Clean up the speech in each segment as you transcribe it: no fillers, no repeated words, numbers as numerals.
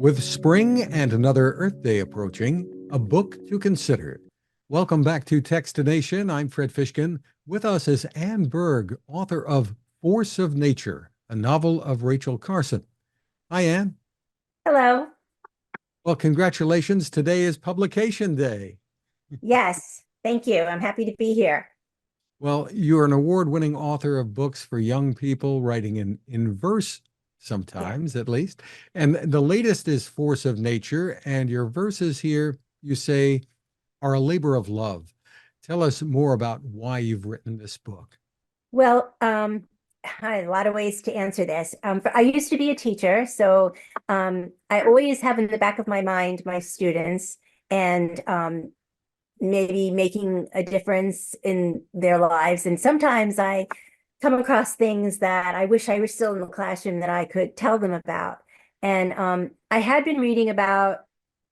With spring and another Earth Day approaching, a book to consider. Welcome back to Techstination. I'm Fred Fishkin. With us is Anne Burg, author of Force of Nature, a novel of Rachel Carson. Hi, Anne. Hello. Well, congratulations. Today is publication day. Yes, thank you. I'm happy to be here. Well, you're an award-winning author of books for young people, writing in verse Yeah. sometimes, at least. And the latest is Force of Nature. And your verses here, you say, are a labor of love. Tell us more about why you've written this book. Well, I had a lot of ways to answer this. I used to be a teacher, so I always have in the back of my mind my students and maybe making a difference in their lives. And sometimes I come across things that I wish I were still in the classroom that I could tell them about. And I had been reading about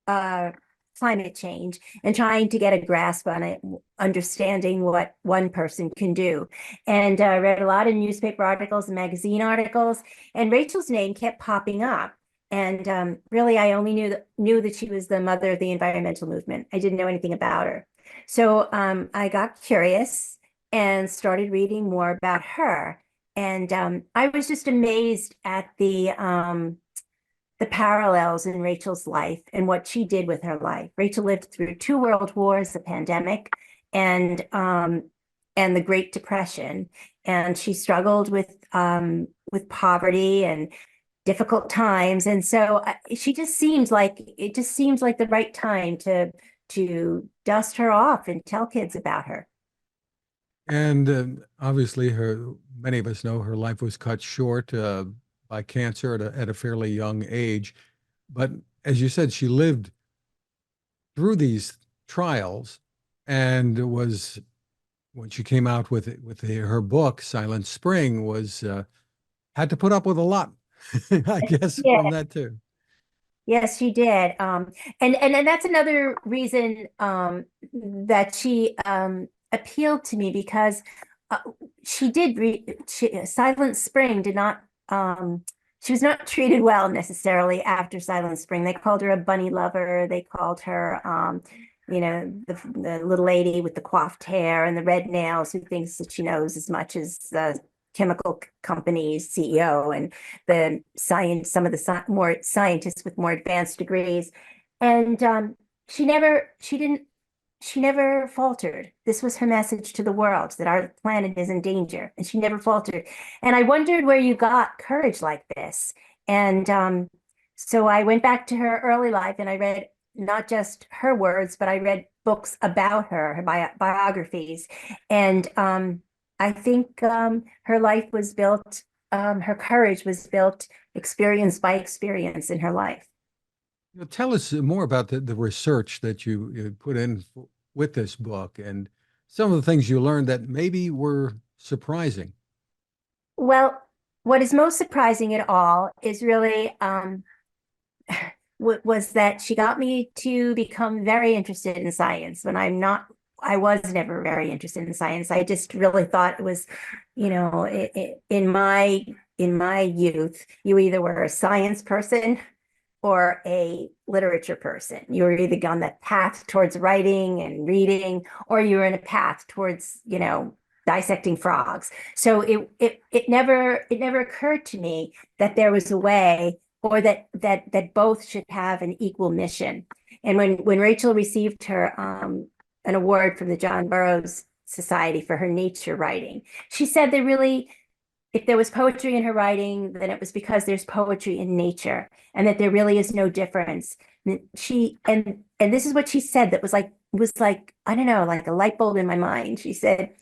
uh, climate change and trying to get a grasp on it, understanding what one person can do. And read a lot of newspaper articles and magazine articles, and Rachel's name kept popping up. And really, I only knew that she was the mother of the environmental movement. I didn't know anything about her. So I got curious and started reading more about her. And I was just amazed at the parallels in Rachel's life and what she did with her life. Rachel lived through two world wars, the pandemic, and the Great Depression, and she struggled with poverty and difficult times. And so she just seems like it just seems like the right time to dust her off and tell kids about her. And obviously, many of us know her life was cut short by cancer at a fairly young age. But as you said, she lived through these trials and was when she came out her book, Silent Spring, was had to put up with a lot, I guess, from Yeah. that too. Yes, she did. And that's another reason that she appealed to me because uh, she did read Silent Spring did not she was not treated well necessarily after Silent Spring. They called her a bunny lover. They called her the little lady with the coiffed hair and the red nails who thinks that she knows as much as the chemical company's CEO and some of the more scientists with more advanced degrees. And she never faltered. This was her message to the world that our planet is in danger, and she never faltered. And I wondered where you got courage like this. And so I went back to her early life and I read not just her words, but I read books about her, biographies. And I think her life was built, her courage was built experience by experience in her life. Tell us more about the research that you put in with this book and some of the things you learned that maybe were surprising. Well, what is most surprising at all is really was that she got me to become very interested in science when I was never very interested in science. I just really thought it was, in my youth, you either were a science person or a literature person. You were either on that path towards writing and reading, or you were in a path towards, dissecting frogs. So it never occurred to me that there was a way or that both should have an equal mission. And when Rachel received her an award from the John Burroughs Society for her nature writing, she said there really if there was poetry in her writing, then it was because there's poetry in nature and that there really is no difference. And this is what she said that was like, I don't know, like a light bulb in my mind. She said,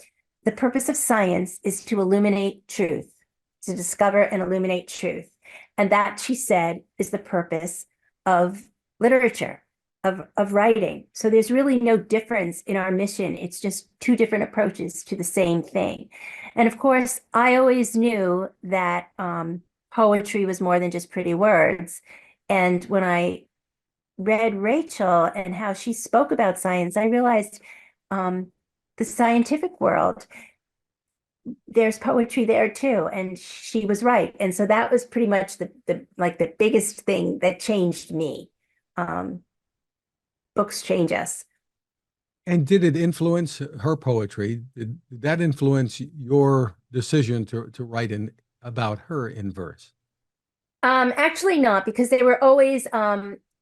the purpose of science is to illuminate truth, to discover and illuminate truth. And that, she said, is the purpose of literature, of writing. So there's really no difference in our mission. It's just two different approaches to the same thing. And of course, I always knew that poetry was more than just pretty words. And when I read Rachel and how she spoke about science, I realized the scientific world there's poetry there too. And she was right. And so that was pretty much the like the biggest thing that changed me. Um, Books change us. And did it influence her poetry? Did that influence your decision to write about her in verse? Actually not, because they were always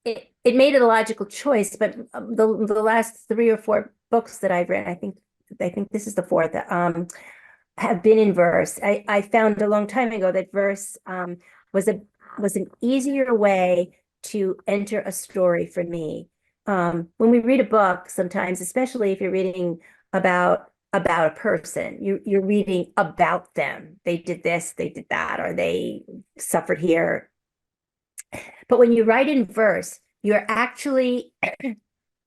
it made it a logical choice, but the last three or four books that I've written, I think this is the fourth, have been in verse. I found a long time ago that verse was a was an easier way to enter a story for me. When we read a book, sometimes, especially if you're reading about a person, you're reading about them. They did this, they did that, or they suffered here. But when you write in verse, you're actually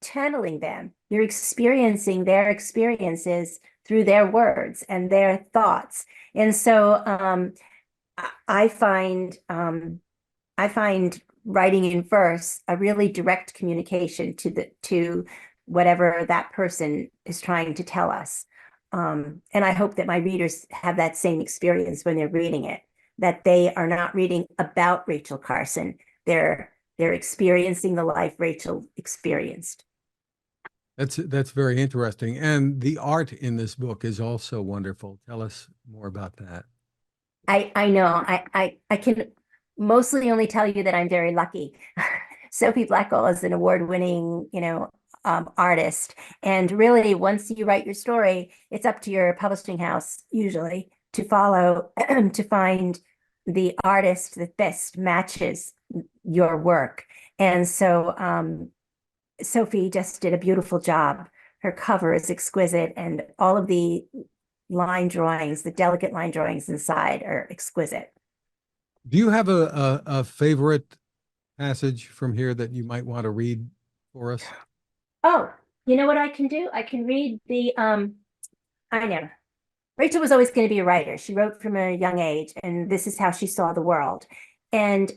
channeling them. You're experiencing their experiences through their words and their thoughts. And so I find I find writing in verse a really direct communication to whatever that person is trying to tell us. And I hope that my readers have that same experience when they're reading it, that they are not reading about Rachel Carson. They're experiencing the life Rachel experienced. That's very interesting. And the art in this book is also wonderful. Tell us more about that. I know. I can mostly only tell you that I'm very lucky. Sophie Blackall is an award-winning, artist. And really, once you write your story, it's up to your publishing house usually to follow to find the artist that best matches your work. And so Sophie just did a beautiful job. Her cover is exquisite, and all of the line drawings, the delicate line drawings inside are exquisite. Do you have a favorite passage from here that you might want to read for us? Oh, you know what I can do? I can read I know. Rachel was always going to be a writer. She wrote from a young age, and this is how she saw the world. And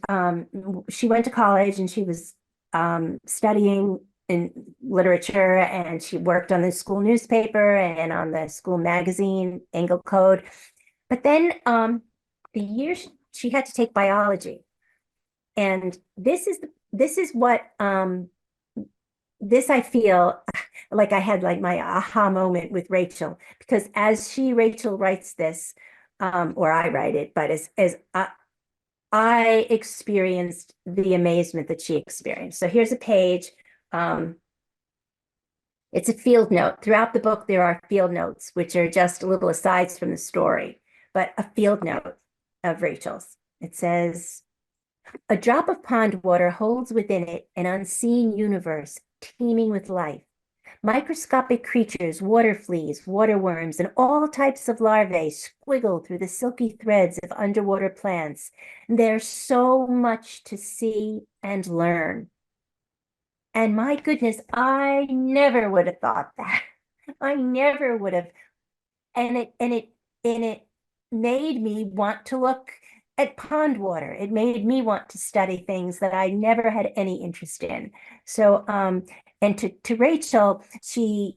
she went to college and she was studying in literature, and she worked on the school newspaper and on the school magazine, Angle Code. But then the year she had to take biology. And this is what this I feel like I had like my aha moment with Rachel, because as Rachel writes this, or I write it, but as I experienced the amazement that she experienced. So here's a page. Um, it's a field note. Throughout the book, there are field notes, which are just little asides from the story, but a field note of Rachel's. It says, a drop of pond water holds within it an unseen universe teeming with life. Microscopic creatures, water fleas, water worms, and all types of larvae squiggle through the silky threads of underwater plants. There's so much to see and learn. And my goodness, I never would have thought that. I never would have. And it made me want to look at pond water. It made me want to study things that I never had any interest in. So and to Rachel, she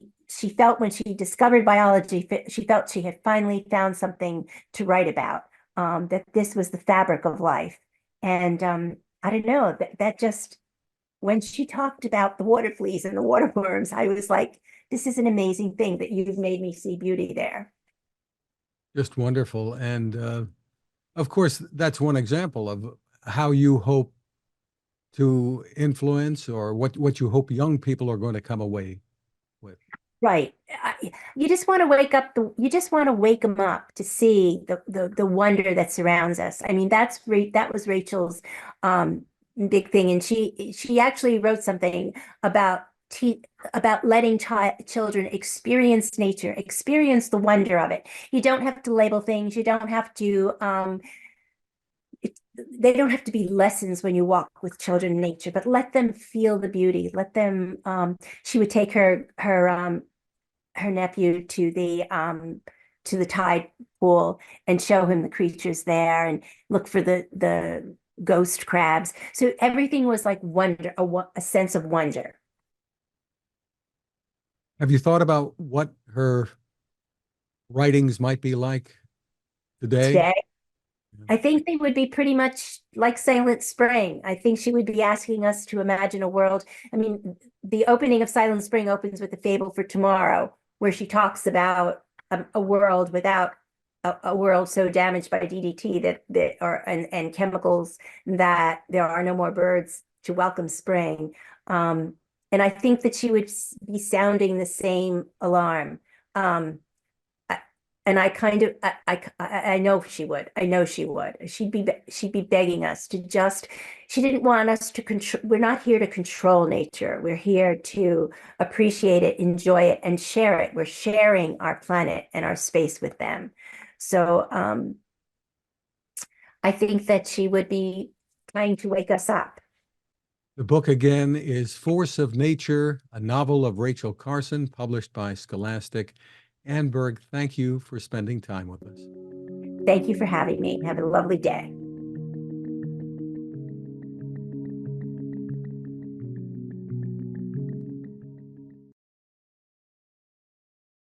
felt when she discovered biology, she felt she had finally found something to write about, that this was the fabric of life. And I don't know, that just, when she talked about the water fleas and the water worms, I was like, this is an amazing thing that you've made me see beauty there. Just wonderful. And of course, that's one example of how you hope to influence or what you hope young people are going to come away with. Right. You just want to you just want to wake them up to see the wonder that surrounds us. I mean, that was Rachel's big thing. And she actually wrote something about about letting children experience nature, experience the wonder of it. You don't have to label things. You don't have to they don't have to be lessons when you walk with children in nature, but let them feel the beauty. Let them she would take her nephew to the tide pool and show him the creatures there and look for the ghost crabs. So everything was like wonder, a sense of wonder. Have you thought about what her writings might be like today? today. Yeah. I think they would be pretty much like Silent Spring. I think she would be asking us to imagine a world. I mean, the opening of Silent Spring opens with the Fable for Tomorrow, where she talks about a world without a world so damaged by DDT that are and chemicals that there are no more birds to welcome spring. Um, and I think that she would be sounding the same alarm. Um, and I kind of I know she would. I know she would. She'd be begging us to just. She didn't want us to control. We're not here to control nature. We're here to appreciate it, enjoy it, and share it. We're sharing our planet and our space with them. So I think that she would be trying to wake us up. The book again is Force of Nature, a novel of Rachel Carson, published by Scholastic. Anne Burg, thank you for spending time with us. Thank you for having me. Have a lovely day.